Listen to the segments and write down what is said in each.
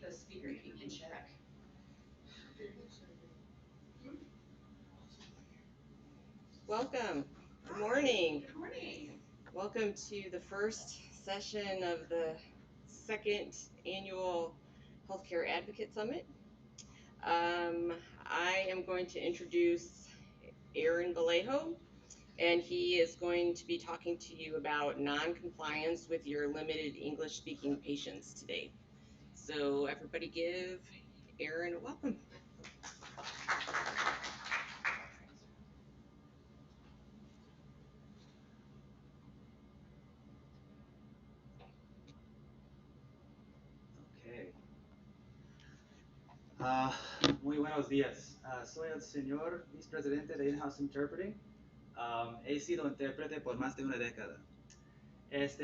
get the speaker in check. Welcome. Good morning. Good morning. Welcome to the first session of the second annual Healthcare Advocate Summit. I am going to introduce Aaron Vallejo, and he is going to be talking to you about non-compliance with your limited English-speaking patients today. So everybody give Aaron a welcome. Okay. Muy buenos días. Soy el señor vicepresidente de In-House Interpreting. He sido intérprete por más de una década.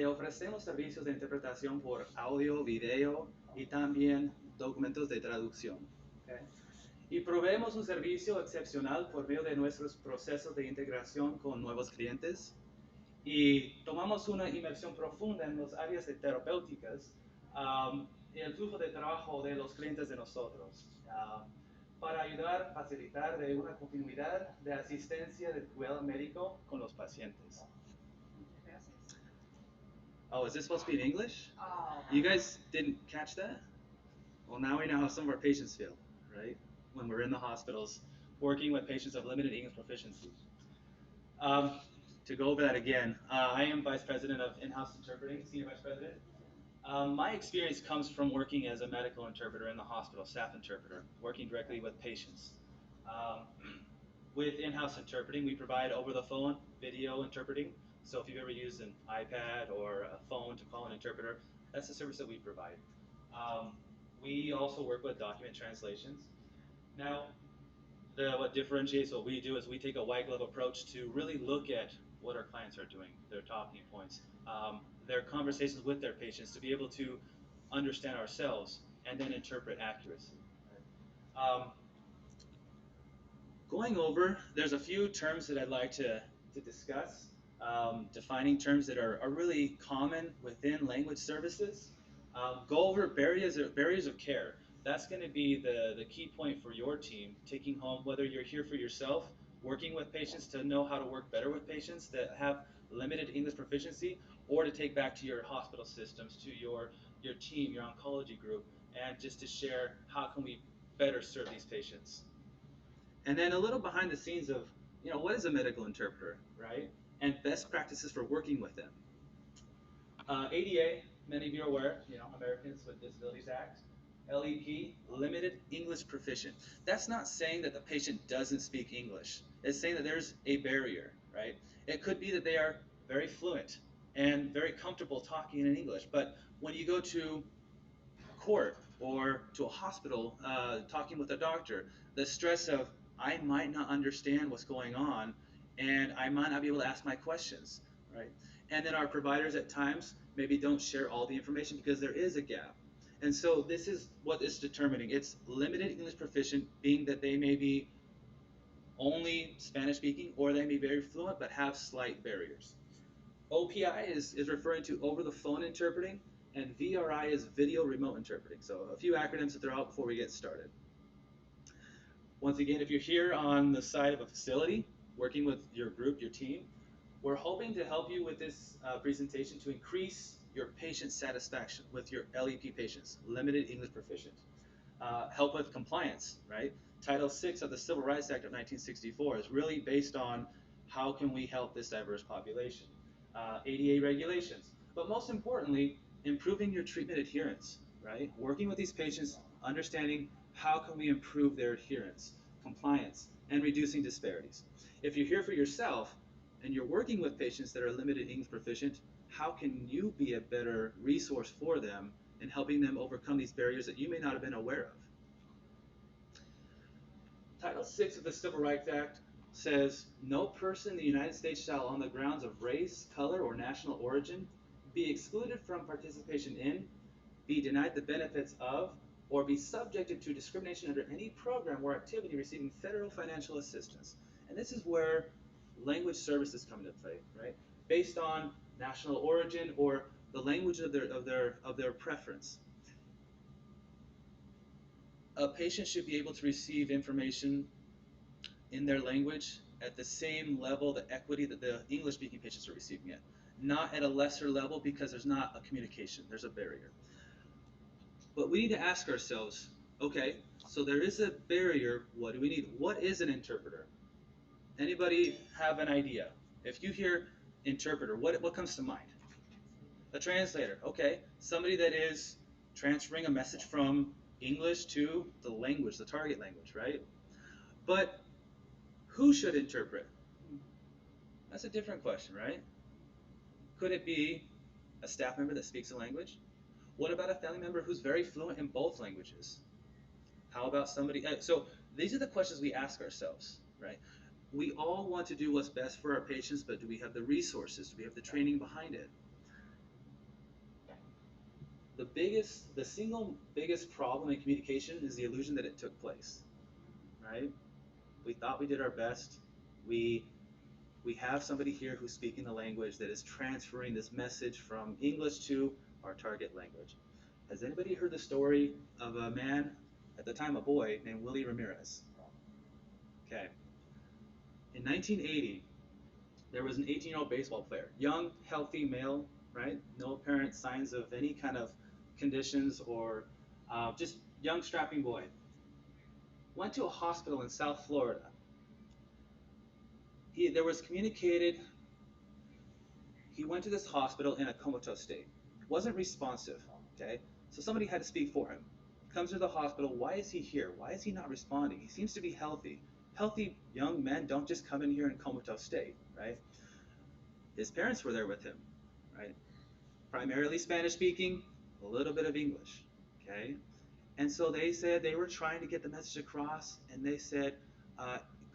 Ofrecemos servicios de interpretación por audio, video y también documentos de traducción. Okay. Y proveemos un servicio excepcional por medio de nuestros procesos de integración con nuevos clientes. Y tomamos una inmersión profunda en las áreas de terapéuticas y el flujo de trabajo de los clientes de nosotros para ayudar, facilitar de una continuidad de asistencia de cuidado médico con los pacientes. Oh, is this supposed to be in English? Oh. You guys didn't catch that? Well, now we know how some of our patients feel, right? When we're in the hospitals working with patients of limited English proficiency. To go over that again, I am Vice President of In-House Interpreting, Senior Vice President. My experience comes from working as a medical interpreter in the hospital, staff interpreter, working directly with patients. With in-house interpreting, we provide over-the-phone video interpreting. So if you've ever used an iPad or a phone to call an interpreter, that's the service that we provide. We also work with document translations. Now, what differentiates what we do is we take a white glove approach to really look at what our clients are doing, their talking points, their conversations with their patients to be able to understand ourselves and then interpret accuracy. Going over, there's a few terms that I'd like to discuss, defining terms that are really common within language services. Go over barriers of care. That's going to be the key point for your team, taking home whether you're here for yourself, working with patients to know how to work better with patients that have limited English proficiency, or to take back to your hospital systems, to your team, your oncology group, and just to share how can we better serve these patients. And then a little behind the scenes of, what is a medical interpreter, right? And best practices for working with them. ADA, many of you are aware, Americans with Disabilities Act. LEP, limited English proficient. That's not saying that the patient doesn't speak English. It's saying that there's a barrier, right? It could be that they are very fluent and very comfortable talking in English, but when you go to court or to a hospital talking with a doctor, the stress of I might not understand what's going on and I might not be able to ask my questions, right? And then our providers at times maybe don't share all the information because there is a gap. And so this is what is determining. It's limited English proficient, being that they may be only Spanish speaking or they may be very fluent but have slight barriers. OPI is referring to over the phone interpreting, and VRI is video remote interpreting. So a few acronyms to throw out before we get started. Once again, if you're here on the side of a facility, working with your group, your team, we're hoping to help you with this presentation to increase your patient satisfaction with your LEP patients, limited English proficient. Help with compliance, right? Title VI of the Civil Rights Act of 1964 is really based on how can we help this diverse population. ADA regulations, but most importantly, improving your treatment adherence, right? Working with these patients, understanding how can we improve their adherence, compliance, and reducing disparities. If you're here for yourself and you're working with patients that are limited English proficient, how can you be a better resource for them in helping them overcome these barriers that you may not have been aware of? Title VI of the Civil Rights Act says, no person in the United States shall, on the grounds of race, color, or national origin, be excluded from participation in, be denied the benefits of, or be subjected to discrimination under any program or activity receiving federal financial assistance. And this is where language services come into play, right? Based on national origin or the language of their preference. A patient should be able to receive information in their language at the same level, the equity that the English speaking patients are receiving it, not at a lesser level because there's not a communication, there's a barrier. But we need to ask ourselves, okay, so there is a barrier, what do we need? What is an interpreter? Anybody have an idea? If you hear interpreter, what comes to mind? A translator, okay, somebody that is transferring a message from English to the language, the target language, right? But who should interpret? That's a different question, right? Could it be a staff member that speaks a language? What about a family member who's very fluent in both languages? How about somebody? So these are the questions we ask ourselves, right? We all want to do what's best for our patients, but do we have the resources? Do we have the training behind it? The single biggest problem in communication is the illusion that it took place, right? We thought we did our best. We we have somebody here who's speaking the language that is transferring this message from English to our target language. Has anybody heard the story of a man, at the time a boy, named Willie Ramirez? Okay. In 1980, there was an 18-year-old baseball player, young, healthy male, right? No apparent signs of any kind of conditions or just young, strapping boy. Went to a hospital in South Florida. There was communicated. He went to this hospital in a comatose state. Wasn't responsive. Okay, so somebody had to speak for him. Comes to the hospital. Why is he here? Why is he not responding? He seems to be healthy. Healthy young men don't just come in here in comatose state, right? His parents were there with him, right? Primarily Spanish speaking, a little bit of English, okay? And so they said they were trying to get the message across, and they said,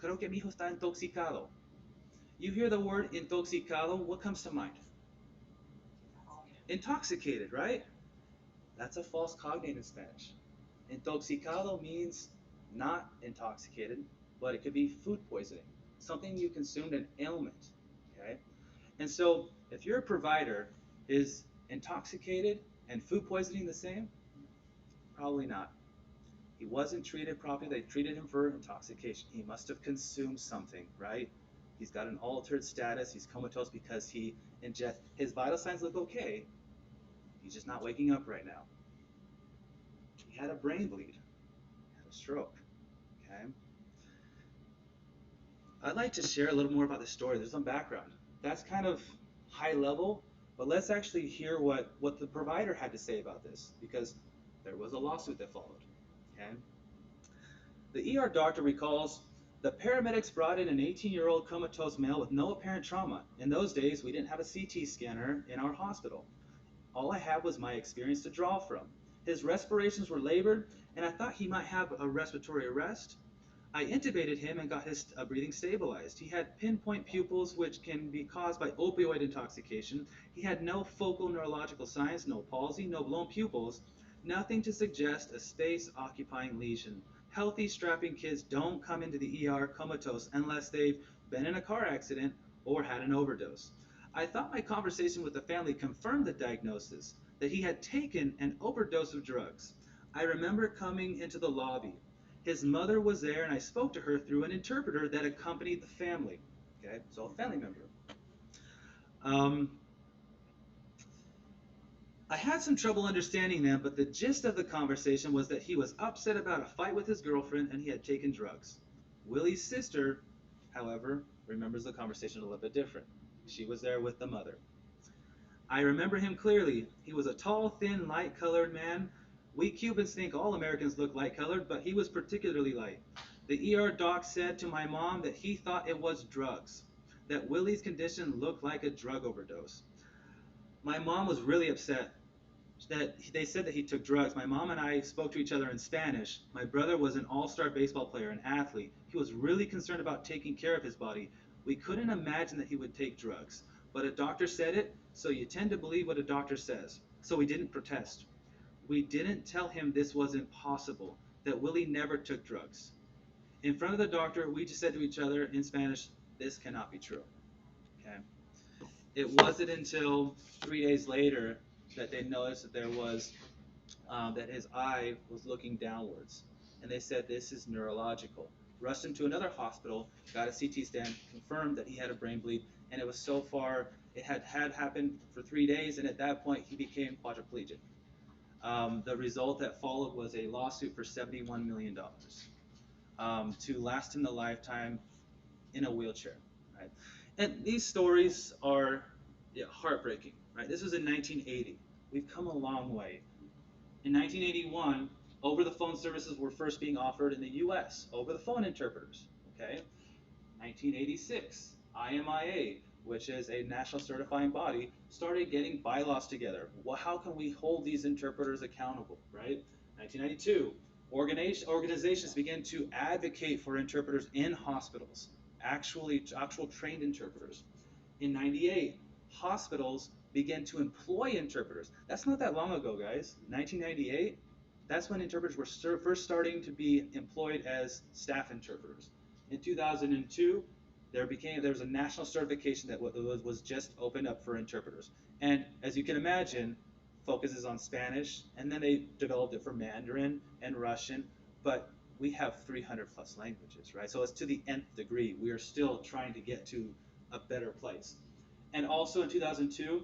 creo que mi hijo está intoxicado. You hear the word intoxicado, what comes to mind? Intoxicated, right? That's a false cognate in Spanish. Intoxicado means not intoxicated, but it could be food poisoning, something you consumed, an ailment, okay? And so if your provider is intoxicated and food poisoning the same, probably not. He wasn't treated properly. They treated him for intoxication. He must have consumed something, right? He's got an altered status. He's comatose because he ingest. His vital signs look okay. He's just not waking up right now. He had a brain bleed, had a stroke. Okay. I'd like to share a little more about this story. There's some background. That's kind of high level, but let's actually hear what the provider had to say about this because there was a lawsuit that followed. Okay. The ER doctor recalls the paramedics brought in an 18-year-old comatose male with no apparent trauma. In those days, we didn't have a CT scanner in our hospital. All I had was my experience to draw from. His respirations were labored, and I thought he might have a respiratory arrest. I intubated him and got his breathing stabilized. He had pinpoint pupils, which can be caused by opioid intoxication. He had no focal neurological signs, no palsy, no blown pupils, nothing to suggest a space-occupying lesion. Healthy, strapping kids don't come into the ER comatose unless they've been in a car accident or had an overdose. I thought my conversation with the family confirmed the diagnosis, that he had taken an overdose of drugs. I remember coming into the lobby. His mother was there, and I spoke to her through an interpreter that accompanied the family. Okay, so a family member. Um, I had some trouble understanding them, but the gist of the conversation was that he was upset about a fight with his girlfriend and he had taken drugs. Willie's sister, however, remembers the conversation a little bit different. She was there with the mother. I remember him clearly. He was a tall, thin, light-colored man. We Cubans think all Americans look light-colored, but he was particularly light. The ER doc said to my mom that he thought it was drugs, that Willie's condition looked like a drug overdose. My mom was really upset that they said that he took drugs. My mom and I spoke to each other in Spanish. My brother was an all-star baseball player, an athlete. He was really concerned about taking care of his body. We couldn't imagine that he would take drugs. But a doctor said it, so you tend to believe what a doctor says. So we didn't protest. We didn't tell him this was impossible, that Willie never took drugs. In front of the doctor, we just said to each other in Spanish, this cannot be true. Okay. It wasn't until 3 days later that they noticed that there was that his eye was looking downwards. and they said this is neurological. Rushed him to another hospital, got a CT scan, confirmed that he had a brain bleed, and it was so far, it had happened for 3 days, and at that point he became quadriplegic. The result that followed was a lawsuit for $71 million to last him the lifetime in a wheelchair. Right? And these stories are, yeah, heartbreaking. Right? This was in 1980. We've come a long way. In 1981, over-the-phone services were first being offered in the U.S. Over-the-phone interpreters. Okay. 1986, IMIA, which is a national certifying body, started getting bylaws together. Well, how can we hold these interpreters accountable, right? 1992, organizations began to advocate for interpreters in hospitals, actual trained interpreters. In 98, hospitals began to employ interpreters. That's not that long ago, guys. 1998, that's when interpreters were first starting to be employed as staff interpreters. In 2002, there was a national certification that was just opened up for interpreters. And as you can imagine, focuses on Spanish, and then they developed it for Mandarin and Russian, but we have 300 plus languages, right? So it's to the nth degree. We are still trying to get to a better place. And also in 2002,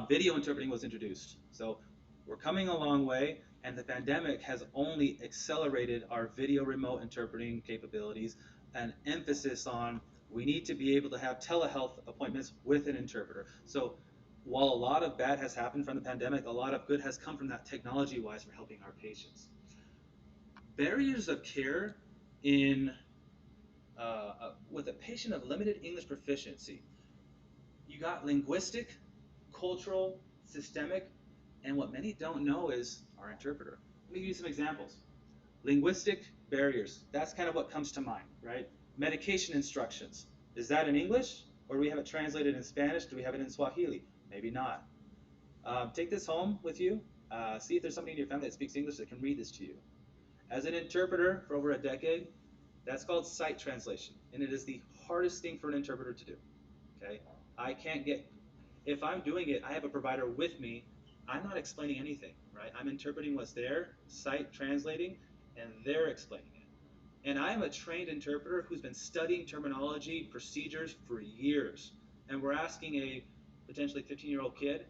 video interpreting was introduced. So we're coming a long way, and the pandemic has only accelerated our video remote interpreting capabilities, an emphasis on we need to be able to have telehealth appointments with an interpreter. So while a lot of bad has happened from the pandemic, a lot of good has come from that technology-wise for helping our patients. Barriers of care in with a patient of limited English proficiency. You got linguistic, cultural, systemic, and what many don't know is our interpreter. Let me give you some examples. Linguistic barriers, that's kind of what comes to mind, right? Medication instructions, is that in English, or do we have it translated in Spanish? Do we have it in Swahili? Maybe not. Take this home with you. See if there's somebody in your family that speaks English that can read this to you. As an interpreter for over a decade, that's called sight translation, and it is the hardest thing for an interpreter to do. Okay, I can't get, if I'm doing it, I have a provider with me. I'm not explaining anything, right? I'm interpreting what's there, sight translating, and they're explaining it. And I'm a trained interpreter who's been studying terminology, procedures for years. And we're asking a potentially 15-year-old kid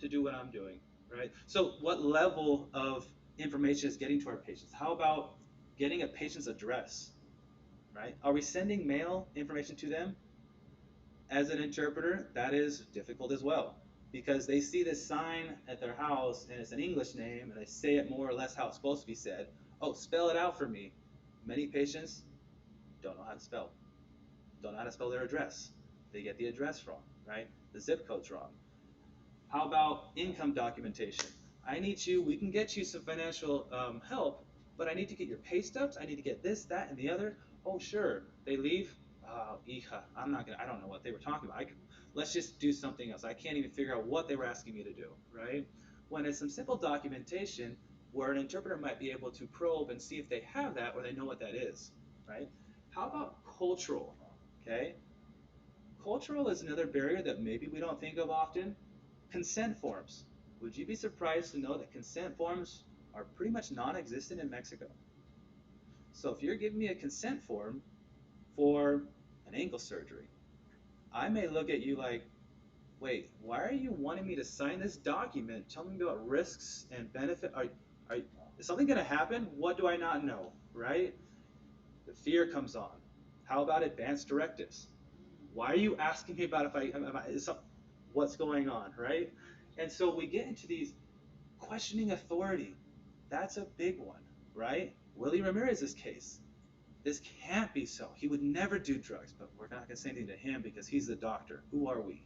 to do what I'm doing, right? So what level of information is getting to our patients? How about getting a patient's address, right? Are we sending mail information to them? As an interpreter, that is difficult as well, because they see this sign at their house and it's an English name and they say it more or less how it's supposed to be said. Oh, spell it out for me. Many patients don't know how to spell, don't know how to spell their address. They get the address wrong, right? The zip code's wrong. How about income documentation? We can get you some financial help, but I need to get your pay stubs. I need to get this, that, and the other. Oh, sure. They leave. I don't know what they were talking about. Let's just do something else. I can't even figure out what they were asking me to do, right? When it's some simple documentation where an interpreter might be able to probe and see if they have that or they know what that is, right? How about cultural, okay? Cultural is another barrier that maybe we don't think of often. Consent forms. Would you be surprised to know that consent forms are pretty much non-existent in Mexico? So if you're giving me a consent form for an ankle surgery, I may look at you like, wait, why are you wanting me to sign this document telling me about risks and benefit? Is something going to happen? What do I not know, right? The fear comes on. How about advanced directives? Why are you asking me about what's going on, right? And so we get into these questioning authority. That's a big one, right? Willie Ramirez's case. This can't be so. He would never do drugs, but we're not going to say anything to him because he's the doctor. Who are we?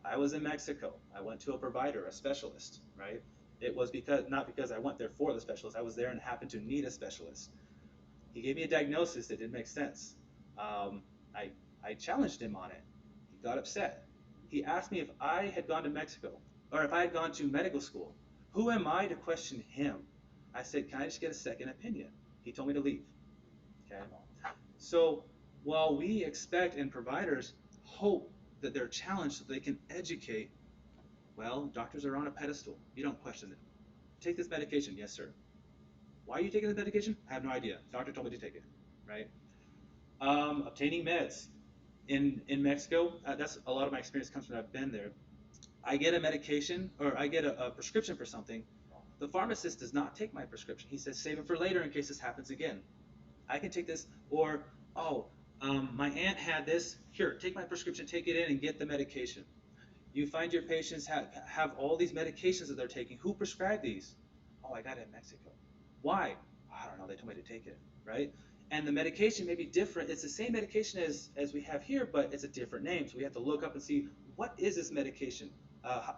I was in Mexico. I went to a provider, a specialist, right? It was not because I went there for the specialist. I was there and happened to need a specialist. He gave me a diagnosis that didn't make sense. I, I challenged him on it. He got upset. He asked me if I had gone to Mexico or if I had gone to medical school. Who am I to question him? I said, can I just get a second opinion? He told me to leave. Okay. So while we expect and providers hope that they're challenged so they can educate, well, doctors are on a pedestal. You don't question them. Take this medication. Yes, sir. Why are you taking the medication? I have no idea. Doctor told me to take it, right? Obtaining meds in Mexico. That's a lot of my experience comes from I've been there. I get a medication or I get a prescription for something. The pharmacist does not take my prescription. He says save it for later in case this happens again. I can take this, or oh, my aunt had this. Here, take my prescription, take it in, and get the medication. You find your patients have all these medications that they're taking. Who prescribed these? Oh, I got it in Mexico. Why? I don't know. They told me to take it, right? And the medication may be different. It's the same medication as we have here, but it's a different name. So we have to look up and see what is this medication?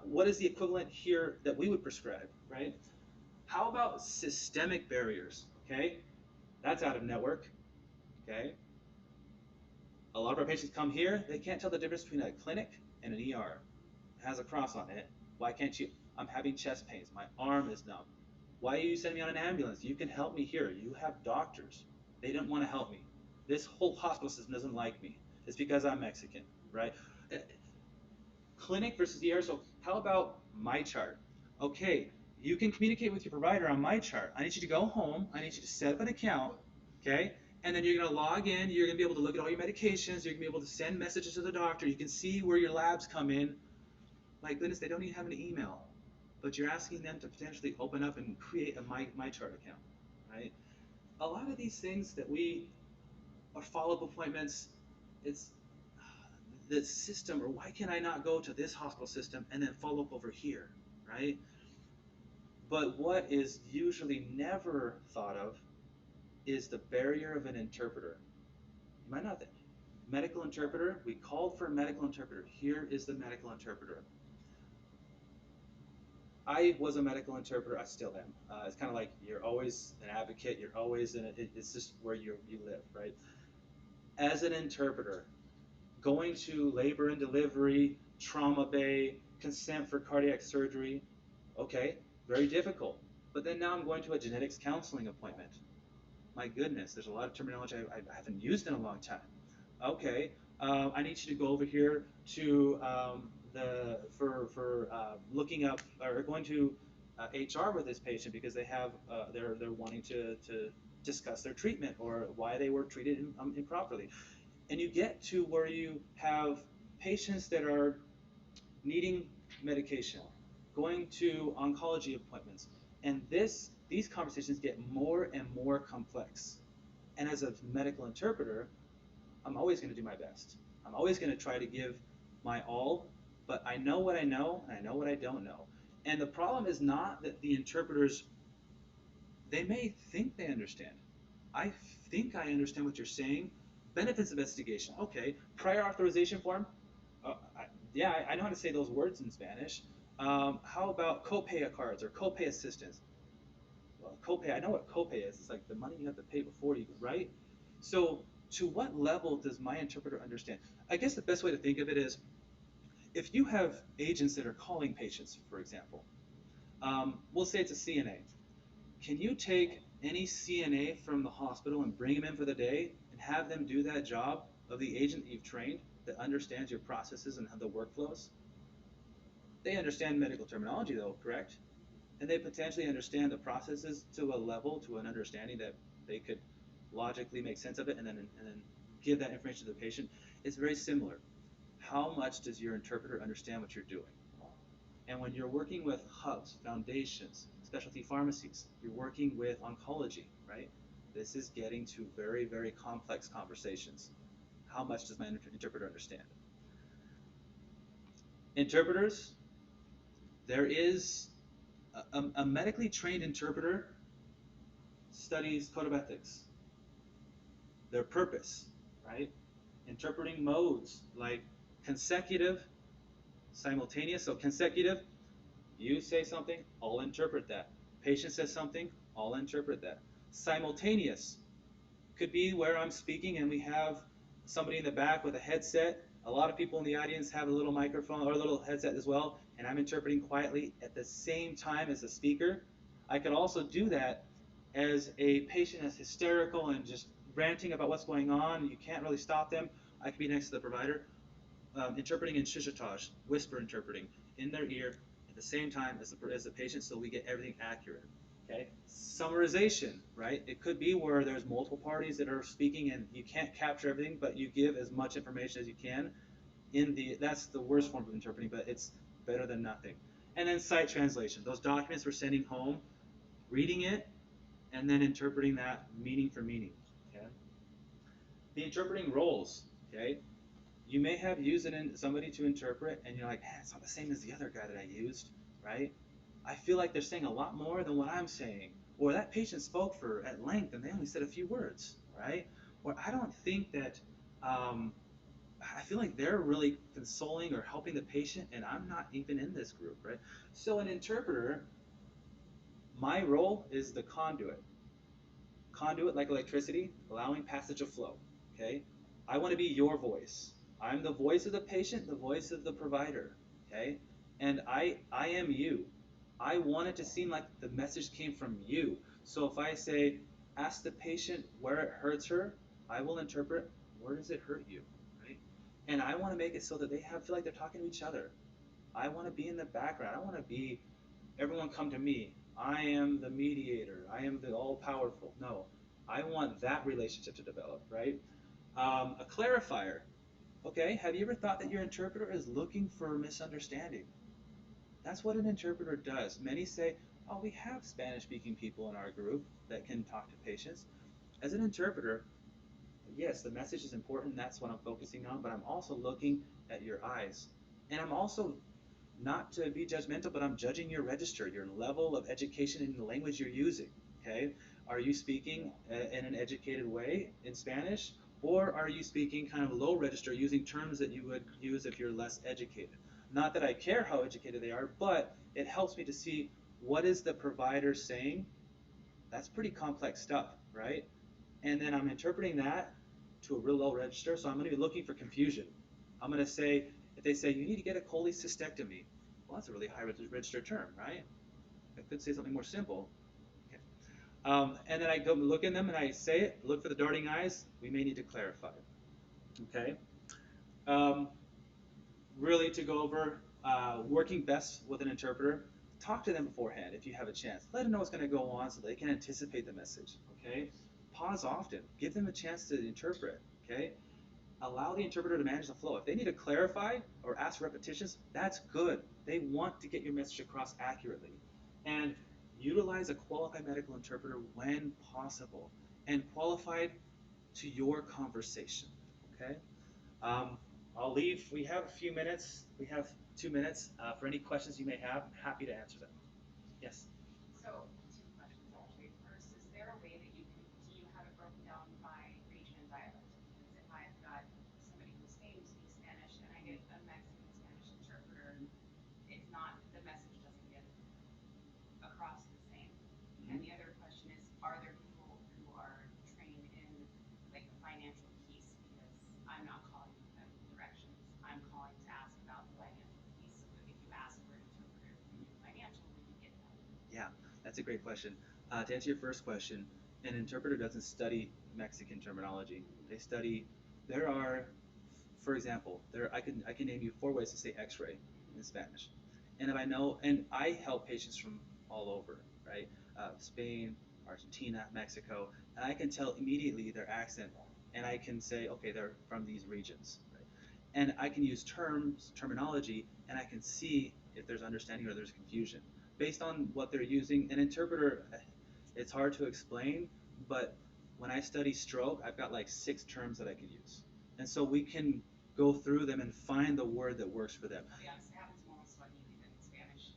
What is the equivalent here that we would prescribe, right? How about systemic barriers? Okay, that's out of network. Okay, a lot of our patients come here. They can't tell the difference between a clinic and an ER. It has a cross on it. Why can't you? I'm having chest pains. My arm is numb. Why are you sending me on an ambulance? You can help me here. You have doctors. They don't want to help me. This whole hospital system doesn't like me. It's because I'm Mexican, right? Clinic versus ER. So how about my chart? Okay, you can communicate with your provider on my chart. I need you to go home. I need you to set up an account, okay? And then you're going to log in. You're going to be able to look at all your medications. You're going to be able to send messages to the doctor. You can see where your labs come in. My goodness, they don't even have an email, but you're asking them to potentially open up and create a my chart account, right? A lot of these things that we are follow-up appointments, it's the system, or why can I not go to this hospital system and then follow up over here, right? But what is usually never thought of is the barrier of an interpreter. You might not think. Medical interpreter, we called for a medical interpreter. Here is the medical interpreter. I was a medical interpreter. I still am. It's kind of like you're always an advocate. You're always in it. It's just where you live, right? As an interpreter, going to labor and delivery, trauma bay, consent for cardiac surgery, okay, very difficult. But then now I'm going to a genetics counseling appointment. My goodness, there's a lot of terminology I haven't used in a long time. Okay, I need you to go over here to the for looking up or going to HR with this patient because they have they're wanting to discuss their treatment or why they were treated improperly, and you get to where you have patients that are needing medication, going to oncology appointments, and these conversations get more and more complex. And as a medical interpreter, I'm always going to do my best. I'm always going to try to give my all, but I know what I know and I know what I don't know. And the problem is not that the interpreters, they may think they understand. I think I understand what you're saying. Benefits investigation. Okay. Prior authorization form. Yeah, I know how to say those words in Spanish. How about copay cards or copay assistance? Well, copay, I know what copay is. It's like the money you have to pay before you, right? So, to what level does my interpreter understand? I guess the best way to think of it is if you have agents that are calling patients, for example, we'll say it's a CNA. Can you take any CNA from the hospital and bring them in for the day and have them do that job of the agent that you've trained that understands your processes and the workflows? They understand medical terminology, though, correct? And they potentially understand the processes to a level, to an understanding that they could logically make sense of it and then give that information to the patient. It's very similar. How much does your interpreter understand what you're doing? And when you're working with hubs, foundations, specialty pharmacies, you're working with oncology, right? This is getting to very, very complex conversations. How much does my interpreter understand? Interpreters, there is a medically trained interpreter studies code of ethics, their purpose, right? Interpreting modes like consecutive, simultaneous. So consecutive, you say something, I'll interpret that. Patient says something, I'll interpret that. Simultaneous could be where I'm speaking and we have somebody in the back with a headset. A lot of people in the audience have a little microphone or a little headset as well, and I'm interpreting quietly at the same time as the speaker. I could also do that as a patient is hysterical and just ranting about what's going on. You can't really stop them. I could be next to the provider, interpreting in chuchotage, whisper interpreting in their ear at the same time as the patient, so we get everything accurate. Okay, summarization, right? It could be where there's multiple parties that are speaking and you can't capture everything, but you give as much information as you can in the, that's the worst form of interpreting, but it's better than nothing. And then site translation, those documents we're sending home, reading it, and then interpreting that meaning for meaning. Okay. The interpreting roles. Okay. You may have used somebody to interpret, and you're like, it's not the same as the other guy that I used, right? I feel like they're saying a lot more than what I'm saying. Or that patient spoke for at length and they only said a few words, right? Or I don't think that, I feel like they're really consoling or helping the patient and I'm not even in this group, right? So an interpreter, my role is the conduit. Conduit like electricity, allowing passage of flow, okay? I want to be your voice. I'm the voice of the patient, the voice of the provider, okay? And I am you. I want it to seem like the message came from you. So if I say, ask the patient where it hurts her, I will interpret, where does it hurt you, right? And I want to make it so that feel like they're talking to each other. I want to be in the background. I want to be, everyone come to me. I am the mediator. I am the all powerful. No, I want that relationship to develop, right? A clarifier. Okay, have you ever thought that your interpreter is looking for misunderstanding? That's what an interpreter does. Many say, oh, we have Spanish speaking people in our group that can talk to patients. As an interpreter, yes, the message is important. That's what I'm focusing on, but I'm also looking at your eyes. And I'm also, not to be judgmental, but I'm judging your register, your level of education in the language you're using. Okay, are you speaking in an educated way in Spanish, or are you speaking kind of low register, using terms that you would use if you're less educated? Not that I care how educated they are, but it helps me to see what is the provider saying. That's pretty complex stuff, right? And then I'm interpreting that to a real low register, so I'm going to be looking for confusion. I'm going to say, if they say, you need to get a cholecystectomy, well, that's a really high register term, right? I could say something more simple. Okay. And then I go look in them and I say it, look for the darting eyes, we may need to clarify. Okay. Um, really to go over working best with an interpreter, talk to them beforehand if you have a chance. Let them know what's going to go on so they can anticipate the message. Okay. Pause often. Give them a chance to interpret. Okay. Allow the interpreter to manage the flow. If they need to clarify or ask repetitions, that's good. They want to get your message across accurately. And utilize a qualified medical interpreter when possible and qualified to your conversation. Okay? Um, I'll leave. We have a few minutes. We have 2 minutes for any questions you may have. I'm happy to answer them. Yes? So, two questions actually. First, is there a way that do you have it broken down by region and dialect? Because if I've got somebody who's saying to speak Spanish and I get a Mexican Spanish interpreter, it's not, the message doesn't get across the same. And the other question is, are there people who are trained in like the financial piece? Because I'm not calling them directions. I'm calling to ask about the financial piece. So if you ask for an interpreter who can do financial, we can get that. Yeah, that's a great question. To answer your first question, an interpreter doesn't study Mexican terminology. They study. There are, for example, I can name you 4 ways to say X-ray in Spanish, and if I know, and I help patients from all over, right? Spain, Argentina, Mexico, and I can tell immediately their accent, and I can say, okay, they're from these regions, right? And I can use terminology, and I can see if there's understanding or there's confusion based on what they're using. An interpreter, it's hard to explain, but when I study stroke, I've got like 6 terms that I can use. And so we can go through them and find the word that works for them. I'll be honest, it happens more with Swahili than Spanish.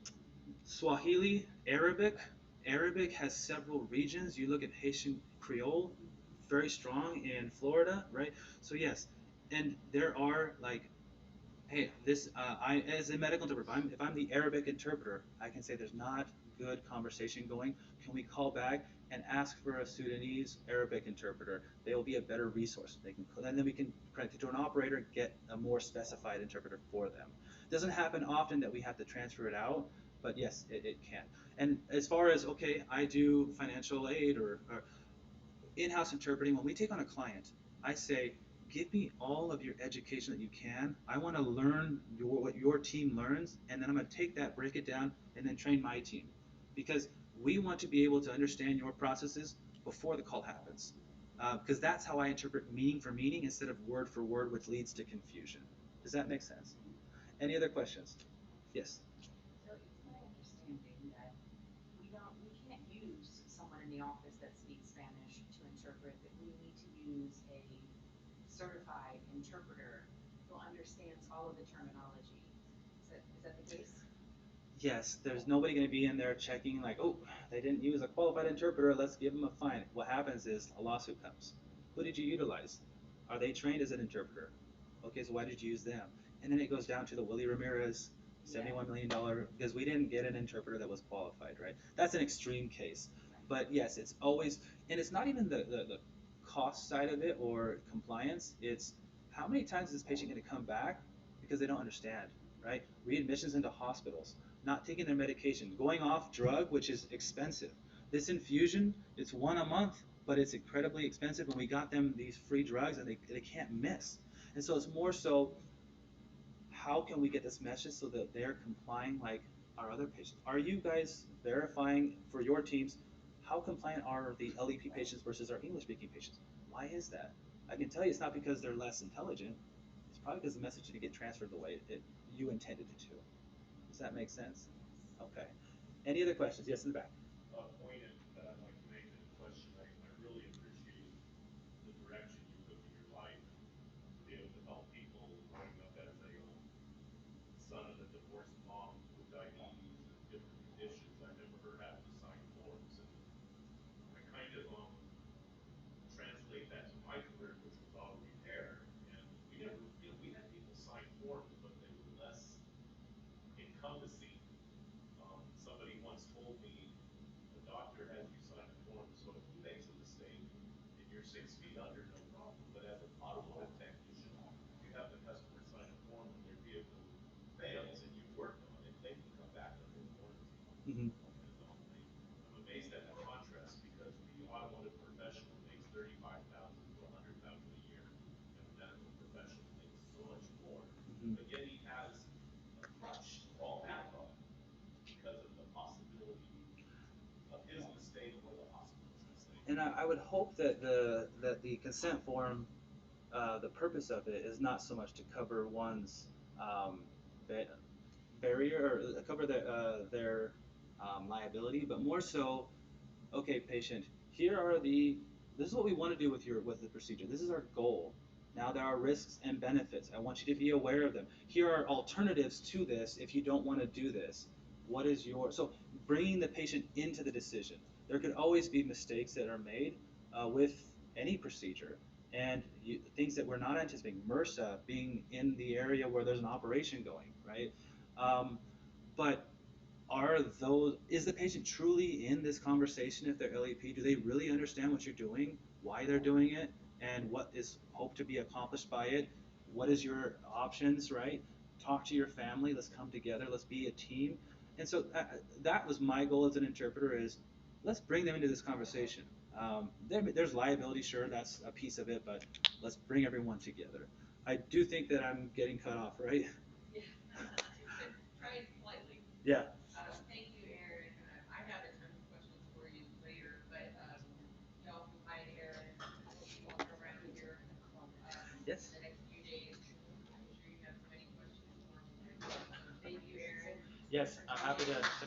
Swahili, Arabic. Arabic has several regions. You look at Haitian Creole, very strong in Florida, right? So yes, and there are like, hey, this I as a medical interpreter, if I'm the Arabic interpreter, I can say there's not good conversation going. Can we call back and ask for a Sudanese Arabic interpreter? They will be a better resource. And then we can connect it to an operator, get a more specified interpreter for them. It doesn't happen often that we have to transfer it out, but yes, it can. And as far as, okay, I do financial aid or in-house interpreting, when we take on a client, I say, give me all of your education that you can. I want to learn what your team learns, and then I'm going to take that, break it down, and then train my team. Because We want to be able to understand your processes before the call happens. Because that's how I interpret meaning for meaning instead of word for word, which leads to confusion. Does that make sense? Any other questions? Yes. So it's my understanding that we can't use someone in the office that speaks Spanish to interpret, that we need to use a certified interpreter who understands all of the terminology. Is that the case? Yes, there's nobody going to be in there checking like, oh, they didn't use a qualified interpreter. Let's give them a fine. What happens is a lawsuit comes. Who did you utilize? Are they trained as an interpreter? Okay, so why did you use them? And then it goes down to the Willie Ramirez Yeah. $71 million because we didn't get an interpreter that was qualified, right? That's an extreme case. Right. But yes, it's always, and it's not even the cost side of it or compliance. It's how many times is this patient going to come back because they don't understand, right? Readmissions into hospitals, not taking their medication, going off drug, which is expensive. This infusion, it's one a month, but it's incredibly expensive, and we got them these free drugs, and they can't miss. And so it's more so, how can we get this message so that they're complying like our other patients? Are you guys verifying for your teams how compliant are the LEP patients versus our English speaking patients? Why is that? I can tell you it's not because they're less intelligent. It's probably because the message didn't get transferred the way you intended it to. Does that make sense? Okay. Any other questions? Yes, in the back. Mm-hmm. Mm-hmm. And I would hope that the consent form, the purpose of it is not so much to cover one's um, ba- barrier or cover their liability, but more so, okay, patient, here are this is what we want to do with the procedure. This is our goal. Now there are risks and benefits. I want you to be aware of them. Here are alternatives to this if you don't want to do this. What is so bringing the patient into the decision. There could always be mistakes that are made with any procedure and things that we're not anticipating. MRSA being in the area where there's an operation going, right? Um, but is the patient truly in this conversation if they're LEP? Do they really understand what you're doing, why they're doing it, and what is hoped to be accomplished by it? What is your options, right? Talk to your family. Let's come together. Let's be a team. And so that was my goal as an interpreter is let's bring them into this conversation. There's liability, sure, that's a piece of it, but let's bring everyone together. I do think that I'm getting cut off, right? Yeah. Trying politely. Yeah. Thank you, Aaron. I have a ton of questions for you later, but y'all can find Aaron as you walk around here Yes. in the next few days. I'm sure you have so many questions for him already. So thank you, Aaron, Yes, for I'm happy coming. to